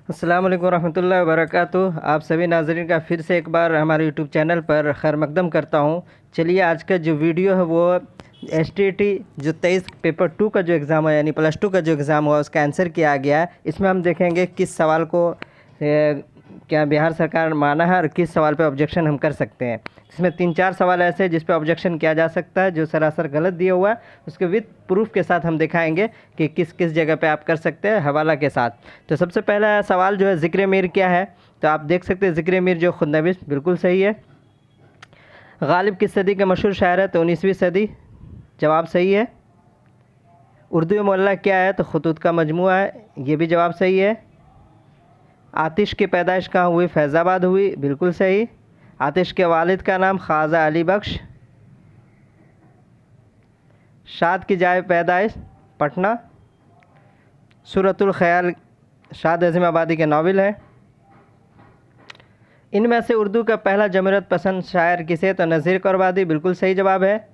अस्सलाम वालेकुम रहमतुल्लाहि व बरकातुहू। आप सभी नाज़रीन का फिर से एक बार हमारे यूट्यूब चैनल पर खैर मकदम करता हूँ। चलिए आज का जो वीडियो है वो एसटीईटी जो 23 पेपर 2 का जो एग्ज़ाम है यानी +2 का जो एग्ज़ाम हुआ उसका आंसर किया गया है। इसमें हम देखेंगे किस सवाल को क्या बिहार सरकार माना है और किस सवाल पे ऑब्जेक्शन हम कर सकते हैं। इसमें 3-4 सवाल ऐसे हैं जिस पे ऑब्जेक्शन किया जा सकता है, जो सरासर गलत दिया हुआ है। उसके विद प्रूफ के साथ हम दिखाएंगे कि किस किस जगह पे आप कर सकते हैं हवाला के साथ। तो सबसे पहला सवाल जो है ज़िक्र मीर क्या है, तो आप देख सकते हैं ज़िक्र मीर जो खुदनविस बिल्कुल सही है। गालिब किस सदी के मशहूर शायर है, तो 19वीं सदी, जवाब सही है। उर्दू मोहल्ला क्या है, तो खतूत का मजमुआ है, ये भी जवाब सही है। आतिश की पैदाइश कहाँ हुई, फैज़ाबाद हुई, बिल्कुल सही। आतिश के वालिद का नाम ख्वाजा अली बख्श। शाद की जाए पैदाइश पटना। सूरतुल ख़याल शाद अज़ीम आबादी के नावल है। इनमें से उर्दू का पहला जमहूरियत पसंद शायर किसे, तो नज़ीर कौरबादी, बिल्कुल सही जवाब है।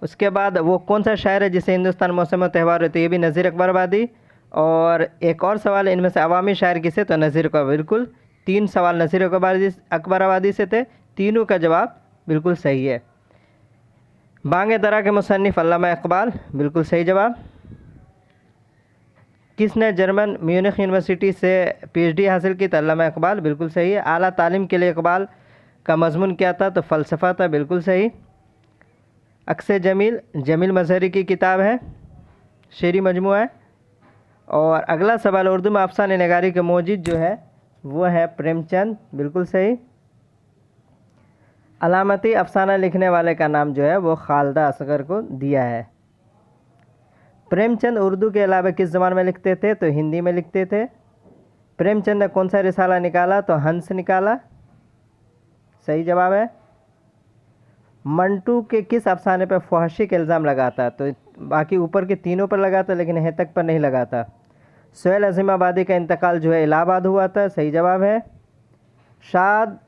उसके बाद वो कौन सा शायर है जिसे हिंदुस्तान मौसम त्यौहार होते, ये भी नज़ीर अकबराबादी। और एक और सवाल है, इनमें से अवामी शायर किसे, तो नज़ीर को, बिल्कुल 3 सवाल नज़ीर अकबराबादी से थे, तीनों का जवाब बिल्कुल सही है। बांगे दरा के मुसन्निफ़ अल्लामा इकबाल, बिल्कुल सही जवाब। किसने जर्मन म्यूनिख यूनिवर्सिटी से पीएचडी हासिल की, तो अल्लामा इकबाल, बिल्कुल सही है। आला तालीम के लिए इकबाल का मजमून क्या था, तो फ़लसफ़ा था, बिल्कुल सही। अक्से जमील जमील मजहरी की किताब है, शेरी मजमूआ है। और अगला सवाल, उर्दू में अफसाने नगारी के मौजिद जो है वो है प्रेमचंद, बिल्कुल सही। अलामती अफसाना लिखने वाले का नाम जो है वो खालदा असगर को दिया है। प्रेमचंद उर्दू के अलावा किस ज़बान में लिखते थे, तो हिंदी में लिखते थे। प्रेमचंद ने कौन सा रिसाला निकाला, तो हंस निकाला, सही जवाब है। मंटू के किस अफसाने पर फहशी का इल्ज़ाम लगाता, तो बाकी ऊपर के तीनों पर लगाता लेकिन हेतक पर नहीं लगाता। सोहेल अज़ीम आबादी का इंतकाल जो है इलाहाबाद हुआ था, सही जवाब है। शाद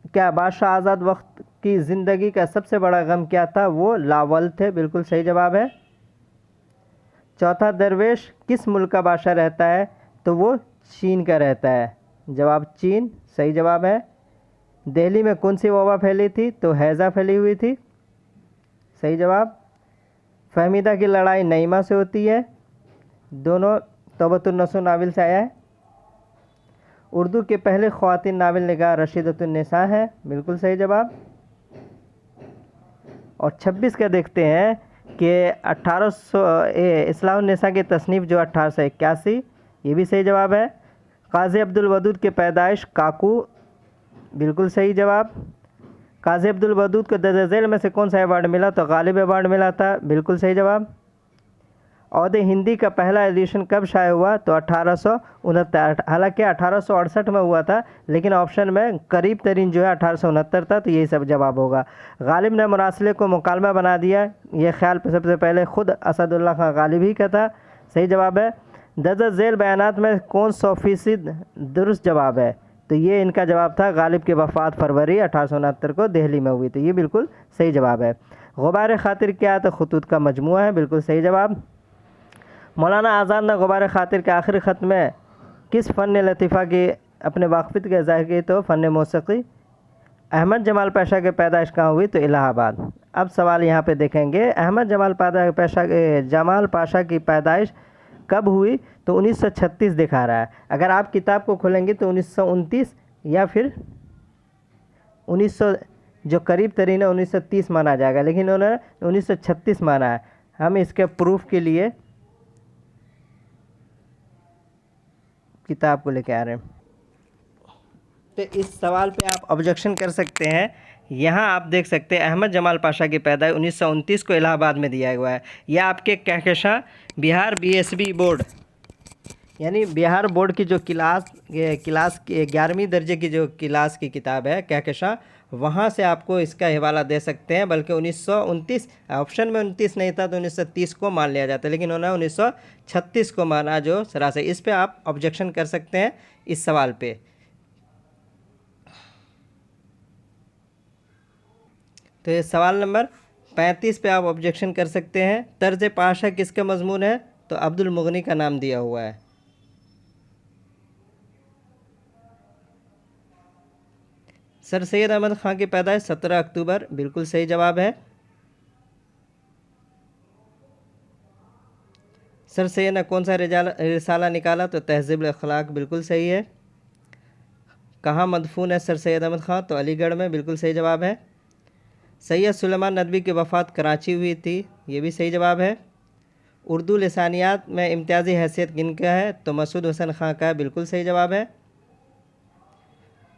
क्या बादशाह आज़ाद वक्त की ज़िंदगी का सबसे बड़ा गम क्या था, वो लावल थे, बिल्कुल सही जवाब है। चौथा, दरवेश किस मुल्क का बादशाह रहता है, तो वो चीन का रहता है, जवाब चीन, सही जवाब है। दिल्ली में कौन सी वबा फैली थी, तो हैज़ा फैली हुई थी, सही जवाब। फहमीदा की लड़ाई नईमा से होती है, दोनों तौबतुन्नसूह नावल से आया है। उर्दू के पहले ख्वातीन नावल निगार रशीदतुन्निसा है, बिल्कुल सही जवाब। और 26 का देखते हैं कि 1800 इस्लाहुन्निसा की तसनीफ़ जो 1881, ये भी सही जवाब है। काज़ी अब्दुल वदूद की पैदाइश काकू, बिल्कुल सही जवाब। काज़ी अब्दुल वदूद को दर्ज झेल में से कौन सा अवार्ड मिला, तो गालिब अवार्ड मिला था, बिल्कुल सही जवाब। औद हिंदी का पहला एडिशन कब शाया हुआ, तो 1869, हालांकि 1868 में हुआ था लेकिन ऑप्शन में करीब तरीन जो है 1869 था, तो यही सब जवाब होगा। गालिब ने मुरासले को मुकालमा बना दिया, ये ख्याल सबसे पहले ख़ुद असदुल्ला खां गालिब ही का था, सही जवाब है। दर्ज झेल बयानात में कौन 100% दुरुस्त जवाब है, तो ये इनका जवाब था गालिब की वफ़ात फरवरी 1869 को दिल्ली में हुई, तो ये बिल्कुल सही जवाब है। गुबार खातिर क्या है, तो खतूत का मजमुआ है, बिल्कुल सही जवाब। मौलाना आज़ाद ने गुबार खातिर के आखिरी ख़त में किस फ़न लतीफ़ा की अपने वाक़फ़ियत के ज़ाहिर की, तो फ़न मौसीक़ी। अहमद जमाल पाशा की पैदाइश कहाँ हुई, तो इलाहाबाद। अब सवाल यहाँ पे देखेंगे, अहमद जमाल पाशा की पैदाइश कब हुई, तो 1936 दिखा रहा है। अगर आप किताब को खोलेंगे तो 1929 या फिर 1900 जो करीब तरीन है 1930 माना जाएगा, लेकिन उन्होंने 1936 माना है। हम इसके प्रूफ के लिए किताब को लेके आ रहे हैं। तो इस सवाल पे आप ऑब्जेक्शन कर सकते हैं। यहाँ आप देख सकते हैं अहमद जमाल पाशा की पैदाइश 1929 को इलाहाबाद में दिया हुआ है। यह आपके कहकशां बिहार बीएसबी बोर्ड यानी बिहार बोर्ड की जो क्लास 11वीं दर्जे की जो क्लास की किताब है कहकशां, वहाँ से आपको इसका हवाला दे सकते हैं। बल्कि 1929 ऑप्शन में 29 नहीं था तो 1930 को मान लिया जाता है, लेकिन उन्होंने 1936 को माना जो सरासर। इस पे आप ऑब्जेक्शन कर सकते हैं इस सवाल पे। तो ये सवाल नंबर 35 पे आप ऑब्जेक्शन कर सकते हैं। तर्ज पाशा किसका मजमून है, तो अब्दुल मुगनी का नाम दिया हुआ है। सर सैयद अहमद ख़ान की पैदाइश 17 अक्टूबर, बिल्कुल सही जवाब है। सर सैयद ने कौन सा रिसाला निकाला? तो तहज़ीब अखलाक, बिल्कुल सही है। कहाँ मदफून है सर सैयद अहमद ख़ान? तो अलीगढ़ में, बिल्कुल सही जवाब है। सैयद सुलेमान नदवी की वफ़ात कराची हुई थी, ये भी सही जवाब है। उर्दू लिसानियात में इम्तियाज़ी हैसियत किनका है? तो मसूद हसन ख़ान का है, बिल्कुल सही जवाब है।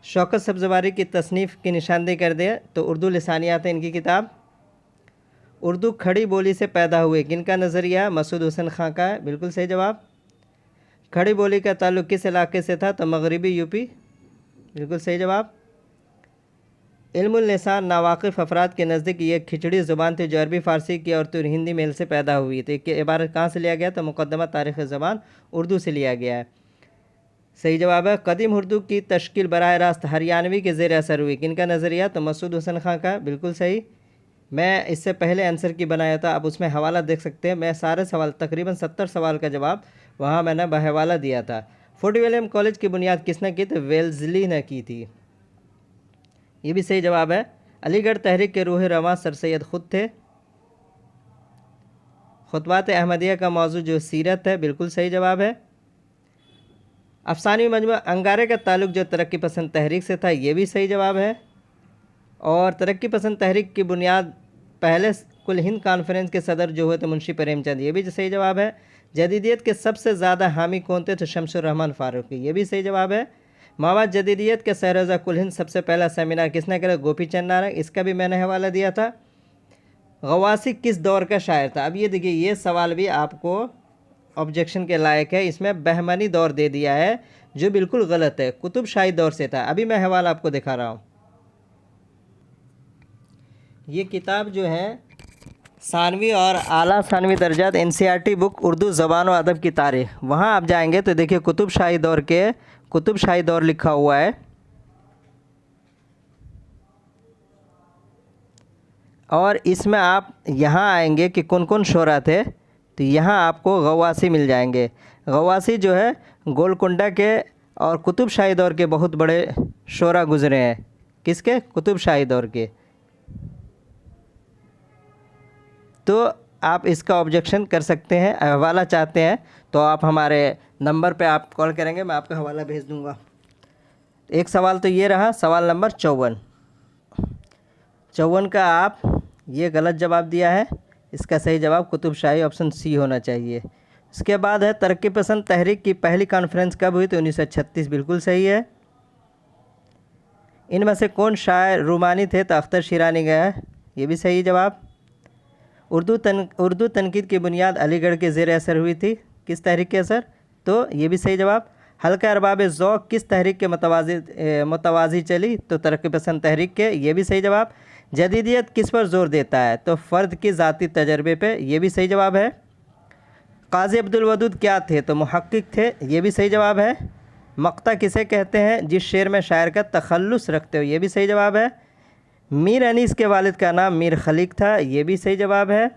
शौकत सब्ज़वारी की तसनीफ़ की निशानदेही कर दे तो उर्दू लिसानियात है इनकी किताब। उर्दू खड़ी बोली से पैदा हुए, किनका नज़रिया? मसूद हसन ख़ान का है, बिल्कुल सही जवाब। खड़ी बोली का ताल्लुक़ किस इलाके से था? तो मगरबी यूपी, बिल्कुल सही जवाब। इल्मुल लिसान नावाकिफ़ अफराद के नज़दीक ये खिचड़ी ज़ुबान थी जो अरबी फ़ारसी की और तुर हिंदी मेल से पैदा हुई थी। कि इबारत कहाँ से लिया गया? तो मुक़द्दमा तारीख़ ज़बान उर्दू से लिया गया है, सही जवाब है। कदीम उर्दू की तश्कील बराह रास्त हरियाणवी के ज़ेर असर हुई, किनका नज़रिया? तो मसूद हसन ख़ान का, बिल्कुल सही। मैं इससे पहले आंसर की बनाया था, आप उसमें हवाला देख सकते हैं। मैं सारे सवाल, तकरीबन 70 सवाल का जवाब वहाँ मैंने बहवाला दिया था। फोर्ट विलियम कॉलेज की बुनियाद किसने की? तो वेल्ज़ली ने की थी, ये भी सही जवाब है। अलीगढ़ तहरीक के रूह रवां सर सैयद खुद थे। खुतबात अहमदिया का मौजू जो सीरत है, बिल्कुल सही जवाब है। अफसानी मजमू अंगारे का ताल्लुक़ जो तरक्की पसंद तहरीक से था, ये भी सही जवाब है। और तरक्की पसंद तहरीक की बुनियाद पहले कुल हिंद कॉन्फ्रेंस के सदर जो हुए थे मुंशी प्रेमचंद, ये भी सही जवाब है। जदीदियत के सबसे ज़्यादा हामी कौन थे? तो शमसुर रहमान फ़ारूकी, ये भी सही जवाब है। मवाद जदीदियत के सहरोज़ा कुल हिंद सबसे पहला सेमिनार किसने करा? गोपी चंद नारंग, इसका भी मैंने हवाला दिया था। गवासी किस दौर का शायर था? अब ये देखिए, ये सवाल भी आपको ऑब्जेक्शन के लायक है। इसमें बहमनी दौर दे दिया है जो बिल्कुल गलत है, कुतुब शाही दौर से था। अभी मैं हवाला आपको दिखा रहा हूँ। ये किताब जो है सानवी और आला सानवी दर्जात NCERT बुक उर्दू ज़बान व अदब की तारीख़, वहाँ आप जाएंगे तो देखिए कुतुब शाही दौर लिखा हुआ है। और इसमें आप यहाँ आएंगे कि कौन कौन शोरा थे, तो यहाँ आपको गवासी मिल जाएंगे। गवासी जो है गोलकुंडा के और कुतुब शाही दौर के बहुत बड़े शोरा गुज़रे हैं। किसके? कुतुब शाही दौर के। तो आप इसका ऑब्जेक्शन कर सकते हैं। हवाला चाहते हैं तो आप हमारे नंबर पे आप कॉल करेंगे, मैं आपका हवाला भेज दूंगा। एक सवाल तो ये रहा, सवाल नंबर 54 का आप ये गलत जवाब दिया है। इसका सही जवाब कुतुब शाही ऑप्शन सी होना चाहिए। इसके बाद है तरक्की पसंद तहरीक की पहली कॉन्फ्रेंस कब हुई? तो 1936, बिल्कुल सही है। इनमें से कौन शायर रूमानी थे? तो अख्तर शिरानी गया, ये भी सही जवाब। उर्दू तनकीद की बुनियाद अलीगढ़ के ज़ेर असर हुई थी, किस तहरीक के असर? तो ये भी सही जवाब। हल्का अरबाब ज़ौक़ किस तहरीक के मतवाज़ी चली? तो तरक्की पसंद तहरीक के, ये भी सही जवाब। जदीदियत किस पर ज़ोर देता है? तो फ़र्द के ज़ाती तजर्बे पे, ये भी सही जवाब है। काज़ी अब्दुल वदूद क्या थे? तो मुहक्किक थे, ये भी सही जवाब है। मक्ता किसे कहते हैं जिस शेर में शायर का तखल्लुस रखते हो? ये भी सही जवाब है। मीर अनीस के वालिद का नाम मीर खलीक था, ये भी सही जवाब है।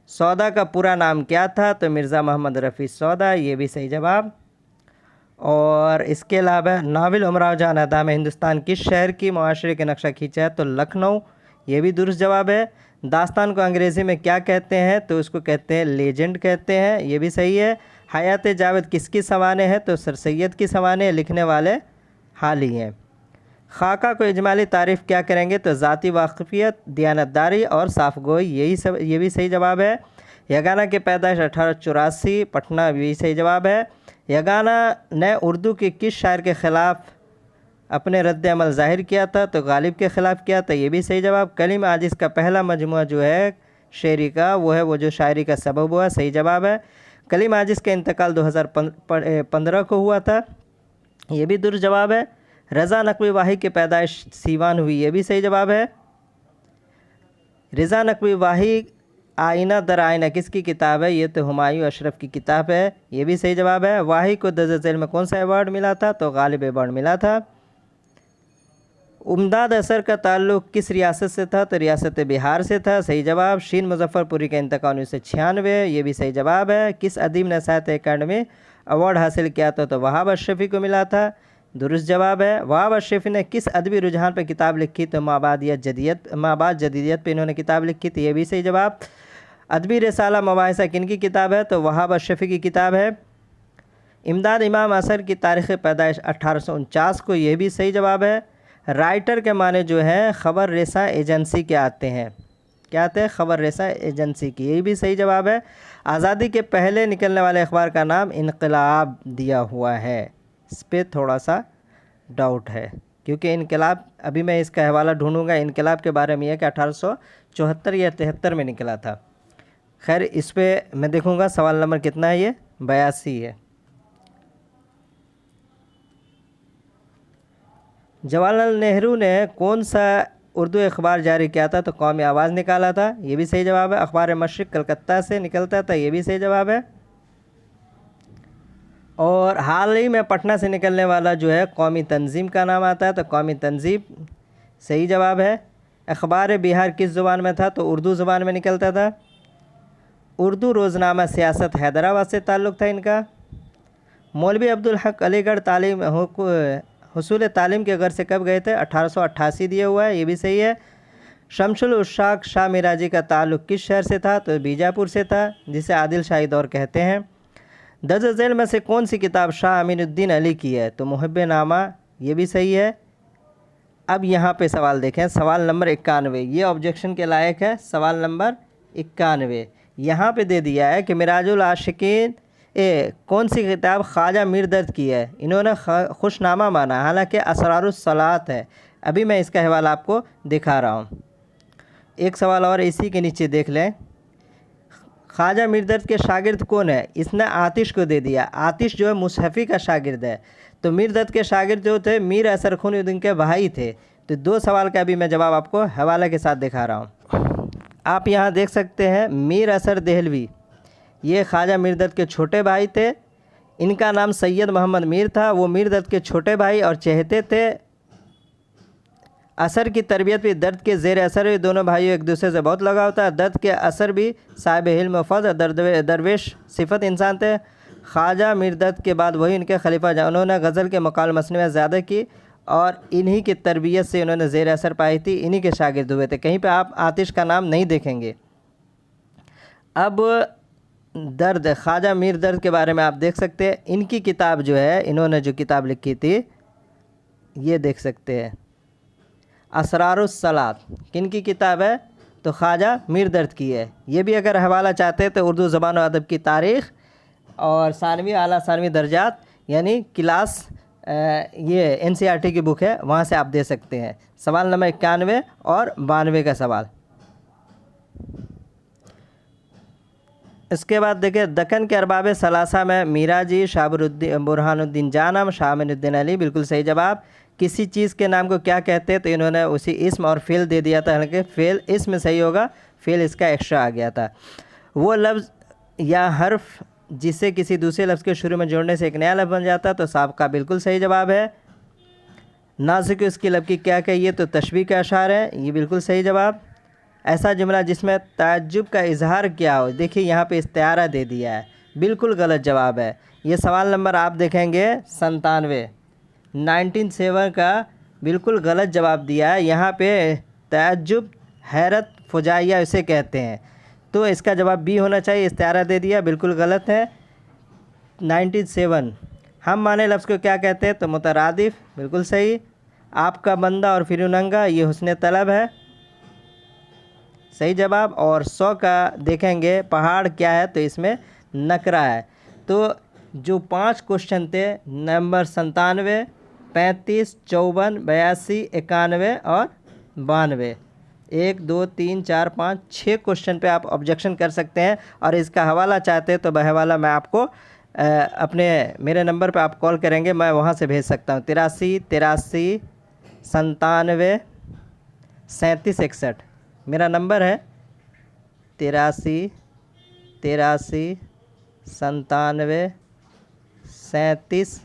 सौदा का पूरा नाम क्या था? तो मिर्ज़ा मोहम्मद रफ़ी सौदा, ये भी सही जवाब। और इसके अलावा नाविल उमराव जान अदा में हिंदुस्तान किस शहर की मुआशरे के नक्शा खींचा है? तो लखनऊ, ये भी दुरुस्त जवाब है। दास्तान को अंग्रेज़ी में क्या कहते हैं? तो उसको कहते हैं लेजेंड कहते हैं, ये भी सही है। हयात जावेद किसकी सवाने है? तो सर सैयद की सवाने, लिखने वाले हाल ही हैं। खाका को इजमाली तारीफ़ क्या करेंगे? तो ज़ाती वाक़फ़ियत, दियानतदारी और साफ़गोई, ये भी सही जवाब है। यगाना की पैदाइश 1884, पटना, भी सही जवाब है। यगाना ने उर्दू के किस शायर के ख़िलाफ़ अपने रद्द अमल ज़ाहिर किया था? तो गालिब के ख़िलाफ़ किया था, ये भी सही जवाब। कलीम आजिज़ का पहला मजमुआ जो है शेरी का, वो है वो जो शायरी का सबब हुआ, सही जवाब है। कलीम आजिज़ का इंतकाल 2015 को हुआ था, ये भी दुरुस्त जवाब है। रज़ा नकवी वाही की पैदाइश सीवान हुई, ये भी सही जवाब है। रज़ा नकवी वाही आईना दर आईना किसकी किताब है? ये तो हुमायूं अशरफ की किताब है, ये भी सही जवाब है। वाही को दर्ज-ए-ज़ैल में कौन सा अवार्ड मिला था? तो गालिब अवार्ड मिला था। उमदाद असर का ताल्लुक़ किस रियासत से था? तो रियासत बिहार से था, सही जवाब। शीन मुज़फ़्फ़रपुरी का इंतकाल 1996, ये भी सही जवाब है। किस अदीब ने साहित्य अकादमी अवार्ड हासिल किया था? तो वहाब अशरफी को मिला था। दुरुस्त जवाब है। वहाब अशरफी ने किस अदबी रुझान पर किताब लिखी? तो माबाद जदीदियत पे इन्होंने किताब लिखी थी, ये भी सही जवाब। अदबी रिसाला मबाहिसा किन की किताब है? तो वहाब अशरफी की किताब है। इमदाद इमाम असर की तारीख़ पैदाइश 1849 को, ये भी सही जवाब है। राइटर के माने जो हैं ख़बर रेसा एजेंसी के आते हैं, क्या आते हैं? ख़बर रेसा एजेंसी की, ये भी सही जवाब है। आज़ादी के पहले निकलने वाले अखबार का नाम इनकलाब दिया हुआ है, इस पर थोड़ा सा डाउट है क्योंकि इनकलाब, अभी मैं इसका हवाला ढूंढूंगा। इनकलाब के बारे में यह कि 1874 या 73 में निकला था। खैर इस पर मैं देखूंगा। सवाल नंबर कितना है? ये 82 है। जवाहरलाल नेहरू ने कौन सा उर्दू अखबार जारी किया था? तो कौमी आवाज़ निकाला था, ये भी सही जवाब है। अखबार मशरिक़ कलकत्ता से निकलता था, ये भी सही जवाब है। और हाल ही में पटना से निकलने वाला जो है कौमी तंजीम का नाम आता है, तो कौमी तंजीम सही जवाब है। अखबार बिहार किस ज़ुबान में था? तो उर्दू ज़ुबान में निकलता था। उर्दू रोज़नामा सियासत हैदराबाद से ताल्लुक़ था इनका। मौलवी अब्दुल हक अलीगढ़ हुसूल तालीम के घर से कब गए थे? 1888 दिया हुआ है, ये भी सही है। शमसुल उशाक शाह मिराजी का ताल्लुक़ किस शहर से था? तो बीजापुर से था, जिसे आदिल शाही दौर कहते हैं। दर्ज झैल में से कौन सी किताब शाह अमीनुद्दीन अली की है? तो मुहिब्बे नामा, ये भी सही है। अब यहाँ पे सवाल देखें, सवाल नंबर 91, ये ऑब्जेक्शन के लायक है। सवाल नंबर 91 यहाँ पे दे दिया है कि मिराजुल आशिकीन कौन सी किताब ख्वाजा मीर दर्द की है? इन्होंने खुशनामा माना, हालांकि असरारुस सलात है। अभी मैं इसका हवाला आपको दिखा रहा हूँ। एक सवाल और इसी के नीचे देख लें, ख्वाजा मीर दर्द के शागिर्द कौन है? इसने आतिश को दे दिया। आतिश जो है मुसहफ़ी का शागिर्द है। तो मीर दर्द के शागिर्द जो थे मीर असर खून उनके भाई थे। तो दो सवाल का अभी मैं जवाब आपको हवाले के साथ दिखा रहा हूँ। आप यहाँ देख सकते हैं मीर असर देहलवी, ये ख्वाजा मीर दर्द के छोटे भाई थे। इनका नाम सैयद मोहम्मद मीर था। वो मीर दर्द के छोटे भाई और चहेते थे। असर की तरबियत भी दर्द के ज़ेर असर भी दोनों भाइयों एक दूसरे से बहुत लगाव था। दर्द के असर भी साहिब हिल्म फज़ दरवेश सिफत इंसान थे। ख्वाजा मीर दर्द के बाद वही इनके खलीफा जहाँ उन्होंने गज़ल के मकाल मसनवियाँ ज़्यादा की और इन्हीं की तरबियत से उन्होंने ज़ेर असर पाई थी, इन्हीं के शागिर्द हुए थे। कहीं पे आप आतिश का नाम नहीं देखेंगे। अब दर्द, ख्वाजा मीर दर्द के बारे में आप देख सकते हैं। इनकी किताब जो है, इन्होंने जो किताब लिखी थी, ये देख सकते हैं असरारुस सलात। किन की किताब है? तो ख्वाजा मीर दर्द की है। ये भी अगर हवाला चाहते हैं तो उर्दू ज़बान और अदब की तारीख़ और सानवी आला सानवी दर्जात यानी क्लास, ये NCERT की बुक है, वहाँ से आप दे सकते हैं। सवाल नंबर 91 और 92 का सवाल। इसके बाद देखिए, दक्कन के अरबाब सलासा में मीराजी, शाहबुरुद्दीन, बुरहानुद्दीन जानम, शाह अमीनुद्दीन अली, बिल्कुल सही जवाब। किसी चीज़ के नाम को क्या कहते हैं? तो इन्होंने उसी इस्म और फ़ेल दे दिया था, हालांकि फ़ेल इसमें सही होगा, फ़ेल इसका एक्स्ट्रा आ गया था। वो लफ्ज़ या हर्फ जिसे किसी दूसरे लफ्ज़ के शुरू में जोड़ने से एक नया लफ्ज़ बन जाता है, तो साबका बिल्कुल सही जवाब है। नाज़िक उसकी लब की क्या कहिए? तो तशबीह का अशार है, ये बिल्कुल सही जवाब। ऐसा जुमला जिसमें ताज्जुब का इजहार किया हो, देखिए यहाँ पे इस्तिआरा दे दिया है, बिल्कुल गलत जवाब है। ये सवाल नंबर आप देखेंगे 97, 1907 का बिल्कुल गलत जवाब दिया है। यहाँ पे ताज्जुब, हैरत, फुजाइया इसे कहते हैं, तो इसका जवाब बी होना चाहिए। इस्तिआरा दे दिया, बिल्कुल गलत है। 97 हम माने लफ्ज़ को क्या कहते हैं? तो मुतरादिफ, बिल्कुल सही। आपका बंदा और फिरुनंगा, ये हुस्न तलब है, सही जवाब। और 100 का देखेंगे पहाड़ क्या है? तो इसमें नकरा है। तो जो 5 क्वेश्चन थे, नंबर 97, 35, 54, 82, 91 और 92, 1 2 3 4 5 6 क्वेश्चन पे आप ऑब्जेक्शन कर सकते हैं। और इसका हवाला चाहते हैं तो बहवाला मैं आपको अपने मेरे नंबर पे आप कॉल करेंगे, मैं वहाँ से भेज सकता हूँ। 83 93 97 37 61 मेरा नंबर है। 83 93 97 37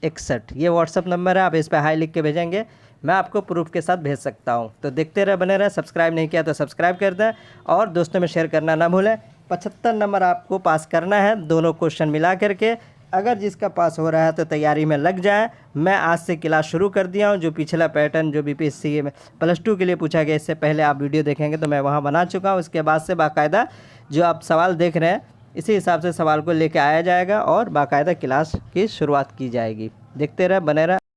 61 ये व्हाट्सअप नंबर है। आप इस पर हाई लिख के भेजेंगे, मैं आपको प्रूफ के साथ भेज सकता हूँ। तो देखते रहे, बने रहे। सब्सक्राइब नहीं किया तो सब्सक्राइब कर दें और दोस्तों में शेयर करना ना भूलें। 75 नंबर आपको पास करना है, दोनों क्वेश्चन मिला करके। अगर जिसका पास हो रहा है तो तैयारी में लग जाए। मैं आज से क्लास शुरू कर दिया हूँ। जो पिछला पैटर्न जो बीपीएससी में +2 के लिए पूछा गया, इससे पहले आप वीडियो देखेंगे तो मैं वहाँ बना चुका हूँ। इसके बाद से बाकायदा जो आप सवाल देख रहे हैं इसी हिसाब से सवाल को लेकर आया जाएगा और बाकायदा क्लास की शुरुआत की जाएगी। देखते रहे, बने रहे।